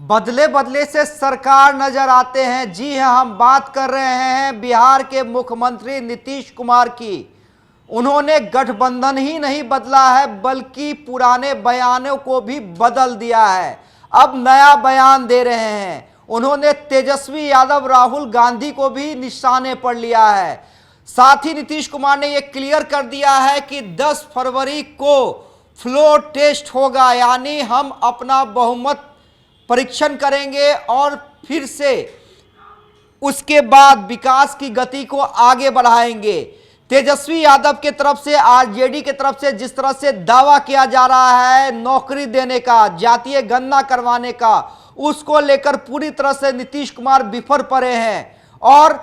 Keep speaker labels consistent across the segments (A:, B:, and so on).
A: बदले बदले से सरकार नजर आते हैं। जी हां, हम बात कर रहे हैं बिहार के मुख्यमंत्री नीतीश कुमार की। उन्होंने गठबंधन ही नहीं बदला है बल्कि पुराने बयानों को भी बदल दिया है। अब नया बयान दे रहे हैं। उन्होंने तेजस्वी यादव, राहुल गांधी को भी निशाने पर लिया है। साथ ही नीतीश कुमार ने यह क्लियर कर दिया है कि 10 फरवरी को फ्लोर टेस्ट होगा, यानी हम अपना बहुमत परीक्षण करेंगे और फिर से उसके बाद विकास की गति को आगे बढ़ाएंगे। तेजस्वी यादव के तरफ से, आरजेडी के तरफ से जिस तरह से दावा किया जा रहा है नौकरी देने का, जातीय गणना करवाने का, उसको लेकर पूरी तरह से नीतीश कुमार बिफर पड़े हैं और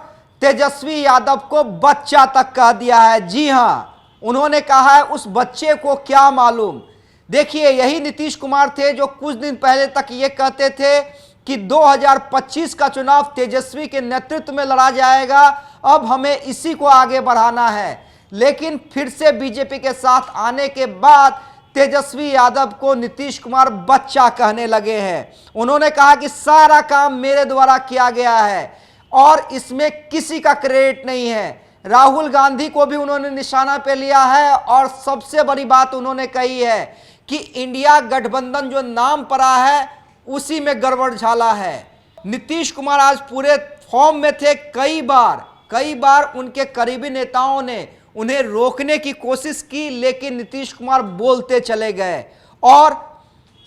A: तेजस्वी यादव को बच्चा तक कह दिया है। जी हां, उन्होंने कहा है उस बच्चे को क्या मालूम। देखिए, यही नीतीश कुमार थे जो कुछ दिन पहले तक ये कहते थे कि 2025 का चुनाव तेजस्वी के नेतृत्व में लड़ा जाएगा, अब हमें इसी को आगे बढ़ाना है। लेकिन फिर से बीजेपी के साथ आने के बाद तेजस्वी यादव को नीतीश कुमार बच्चा कहने लगे हैं। उन्होंने कहा कि सारा काम मेरे द्वारा किया गया है और इसमें किसी का क्रेडिट नहीं है। राहुल गांधी को भी उन्होंने निशाना पे लिया है और सबसे बड़ी बात उन्होंने कही है कि इंडिया गठबंधन जो नाम पड़ा है उसी में गड़बड़ झाला है। नीतीश कुमार आज पूरे फॉर्म में थे। कई बार उनके करीबी नेताओं ने उन्हें रोकने की कोशिश की, लेकिन नीतीश कुमार बोलते चले गए और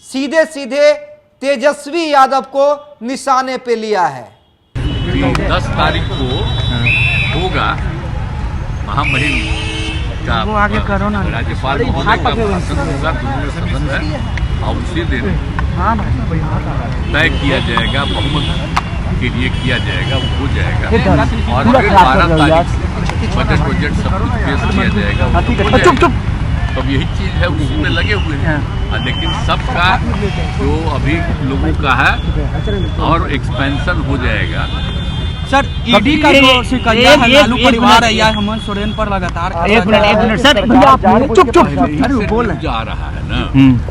A: सीधे सीधे तेजस्वी यादव को निशाने पे लिया है।
B: 10 तारीख को होगा महामहिम का राज्यपाल महोदय का भाषण होगा, दोनों सदन है और उसी दिन तय किया जाएगा, बहुमत के लिए किया जाएगा, वो हो जाएगा और फिर 12 तारीख बजट सब कुछ पेश किया जाएगा, हो जाएगा। तो यही चीज है, उसी में लगे हुए हैं। लेकिन सबका जो अभी लोगों का है और एक्सपेंशन हो जाएगा।
C: सर, ईडी का जो शिकंजा है लालू परिवार है या हेमंत सोरेन पर लगातार
D: एक मिनट सर, चुप
B: अरे बोल जा रहा है ना।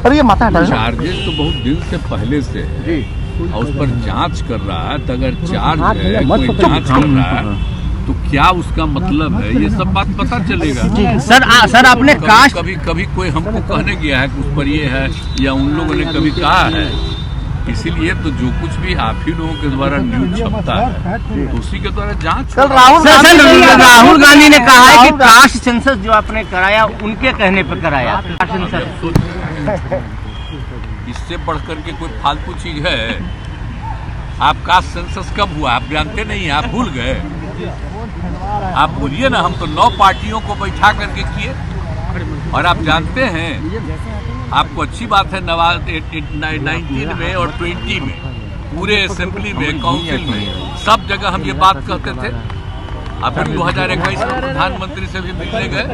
D: अरे ये माता
B: चार्जेस तो बहुत दिन से पहले से है और उस पर जांच कर रहा है। तो अगर चार्ज है, कोई जांच कर रहा है तो क्या उसका मतलब है, ये सब बात पता चलेगा।
D: सर आपने कास्ट
B: कभी कोई हमको कहने गया है कि उस पर ये है या उन लोगों ने कभी कहा है। इसीलिए तो जो कुछ भी आप ही लोगों के द्वारा न्यूज छपता है तो उसी के द्वारा जांच।
D: राहुल गांधी ने कहा है कि कास्ट सेंसस जो आपने कराया उनके कहने पर कराया।
B: इससे बढ़कर के कोई फालतू चीज है? आप कास्ट सेंसस कब हुआ आप जानते नहीं, आप भूल गए। आप बोलिए ना, हम तो 9 पार्टियों को बैठा करके किए और आप जानते हैं, आपको अच्छी बात है, 19 में और 20 में पूरे असेंबली में, काउंसिल में, सब जगह हम ये बात कहते थे। अब 2021 में प्रधानमंत्री से भी मिलने गए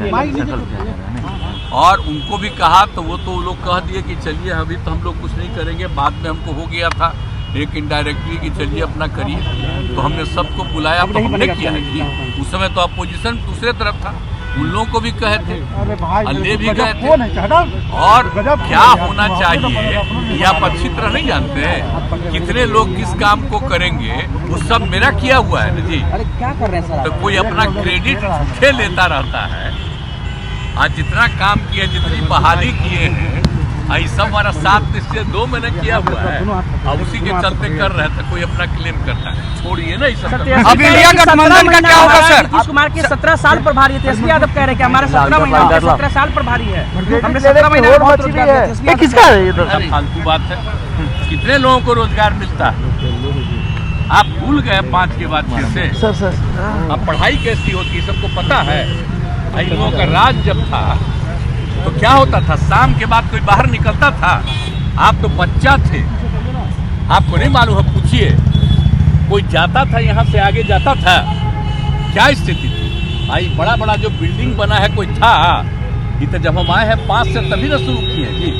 B: और उनको भी कहा तो वो लोग कह दिए कि चलिए अभी तो हम लोग कुछ नहीं करेंगे, बाद में हमको हो गया था एक इनडायरेक्टली कि चलिए अपना करिए। तो हमने सबको बुलाया तो हमने किया है कि उस समय तो अपोजिशन दूसरे तरफ था, उन लोगों को भी कहे थे, ले भी गए थे। और क्या होना चाहिए ये आप अच्छी तरह नहीं जानते हैं। कितने लोग किस काम को करेंगे वो सब मेरा किया हुआ है ना जी।
C: क्या कर रहे हैं सर?
B: तो कोई अपना क्रेडिट झूठे लेता रहता है। आज जितना काम किया, जितनी बहाली किए हैं, सब हमारा 7 निश्चय 2 महीने किया हुआ है और उसी के चलते कर रहे थे। कोई अपना क्लेम करता है, छोड़िए ना इस।
C: अब इंडिया गठबंधन का क्या होगा सर? नीतीश कुमार के 17 साल पर भारी है, तेजस्वी यादव कह रहे हैं हमारे 17 महीना 17 साल पर भारी है। हमने 17 महीने
D: किसका
B: फालतू बात है। कितने लोगों को रोजगार मिलता है? आप भूल गए 5 के बाद फिर से। अब पढ़ाई कैसी होती है सबको पता है। इन लोगों का राज जब था तो क्या होता था, शाम के बाद कोई बाहर निकलता था। आप तो बच्चा थे, आपको नहीं मालूम है, पूछिए। कोई जाता था यहाँ से आगे जाता था, क्या स्थिति थी। आई बड़ा बड़ा जो बिल्डिंग बना है कोई था, ये तो जब हम आए हैं 5 से तभी ना शुरू किए हैं जी।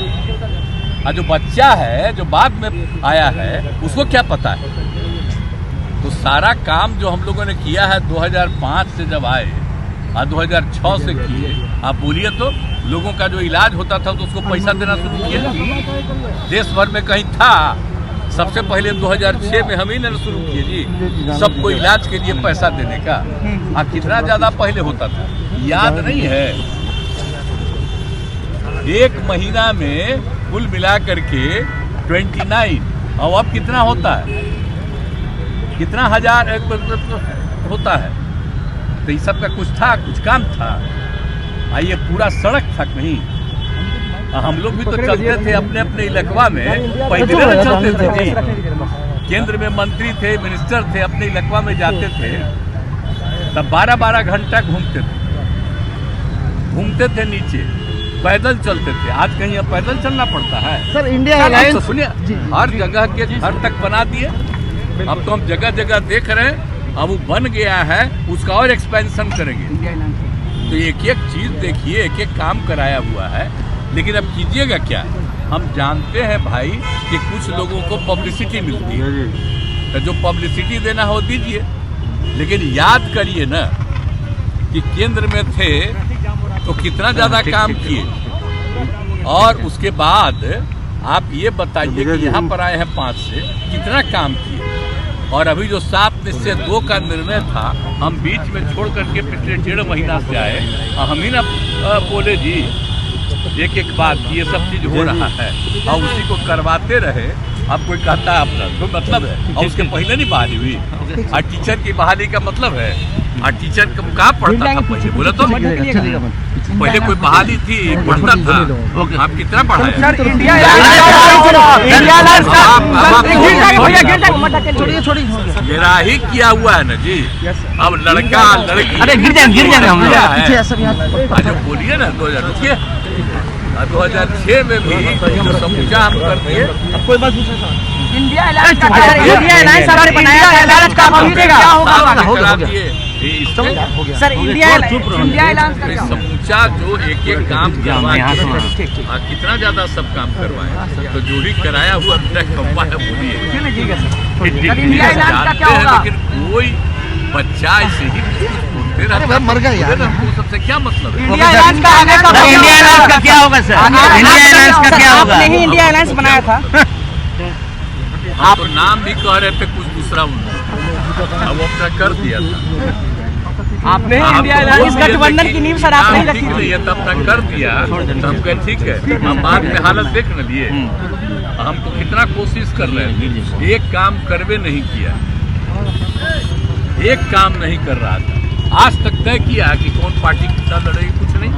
B: और जो बच्चा है जो बाद में आया है उसको क्या पता है। तो सारा काम जो हम लोगों ने किया है 2005 से जब आए और 2006 से किए, आप बोलिए तो लोगों का जो इलाज होता था तो उसको पैसा देना शुरू किया। देश भर में कहीं था सबसे पहले 2006 में हम ही ने शुरू किए जी, सबको इलाज के लिए पैसा देने का। कितना ज्यादा पहले होता था याद नहीं है। एक महीना में कुल मिला करके 29, और अब कितना होता है, कितना हजार होता है। तो ये सब का कुछ था, कुछ काम था। ये पूरा सड़क था कहीं। हम लोग भी तो चलते थे अपने अपने इलाकवा में, पैदल चलते थे जी। केंद्र में मंत्री थे, मिनिस्टर थे, अपने इलाकवा में जाते थे, तब 12-12 घंटा घूमते थे नीचे, पैदल चलते थे। आज कहीं अब पैदल चलना पड़ता है
E: सर। इंडिया अलायंस
B: तो सुनिए, हर जगह के घर तक बना दिए। अब तो हम जगह जगह देख रहे हैं, अब वो बन गया है, उसका और एक्सपेंशन करेंगे। तो एक एक चीज देखिए, एक एक काम कराया हुआ है। लेकिन अब कीजिएगा क्या? हम जानते हैं भाई कि कुछ लोगों को पब्लिसिटी मिलती है, तो जो पब्लिसिटी देना हो दीजिए। लेकिन याद करिए ना कि केंद्र में थे तो कितना ज्यादा काम किए, और उसके बाद आप ये बताइए कि यहाँ पर आए हैं 5 से कितना काम किए। और अभी जो 7 निश्चय 2 का निर्णय था, हम बीच में छोड़ करके पिछले 1.5 महीना से आए, हम ही ना बोले जी एक एक बात ये सब चीज हो रहा है, और उसी को करवाते रहे। अब कोई कहता है अपना तो मतलब है, और उसके पहले नहीं बहाली हुई। और टीचर की बहाली का मतलब है, और टीचर कहाँ पढ़ता था पहले, बोले तो पहले कोई बहाली थी, पढ़ता था। आप कितना पढ़ा है? मेरा ही किया हुआ है ना जी। अब लड़का लड़की,
D: अरे गिर जाएंगे हम लोग।
B: जो बोलिए ना 2000 रुकिए, 2006 में भी जो समूचा हम कर दिए।
C: कोई बात इंडिया अलायंस का सर, इंडिया अलायंस का
B: समूचा जो एक एक काम करवाए, कितना ज्यादा सब काम करवाए। तो जो भी कराया हुआ कम्बा है बोलिए, लेकिन कोई बच्चा ऐसे ही
E: मर गया यार।
B: सबसे क्या मतलब है?
C: इंडिया अलायंस
D: का क्या होगा सर? इंडिया अलायंस का क्या होगा?
C: आपने ही इंडिया अलायंस बनाया था।
B: आप तो नाम भी कह रहे थे कुछ दूसरा, उन्होंने अब अपना कर दिया था।
C: आपने ही इंडिया अलायंस गठबंधन की नींव सर आपने ही रखी
B: थी, तब तक कर दिया। तो हम कहे ठीक है, हम बाद में हालत देख न लिए। हम तो कितना कोशिश कर रहे थे, एक काम करवे नहीं किया, एक काम नहीं कर रहा था। आज तक तय किया कि कौन पार्टी कितना लड़ेगी, कुछ नहीं।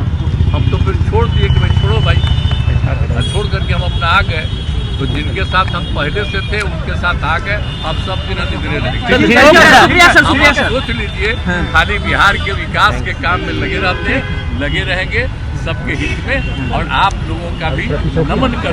B: हम तो फिर छोड़ दिए कि भाई छोड़ो भाई, छोड़ करके हम अपना आ गए। तो जिनके साथ हम पहले से थे उनके साथ आ गए। अब सब दिन सोच लीजिए, खाली बिहार के विकास के काम में लगे रहते हैं, लगे रहेंगे सबके हित में, और आप लोगों का भी नमन कर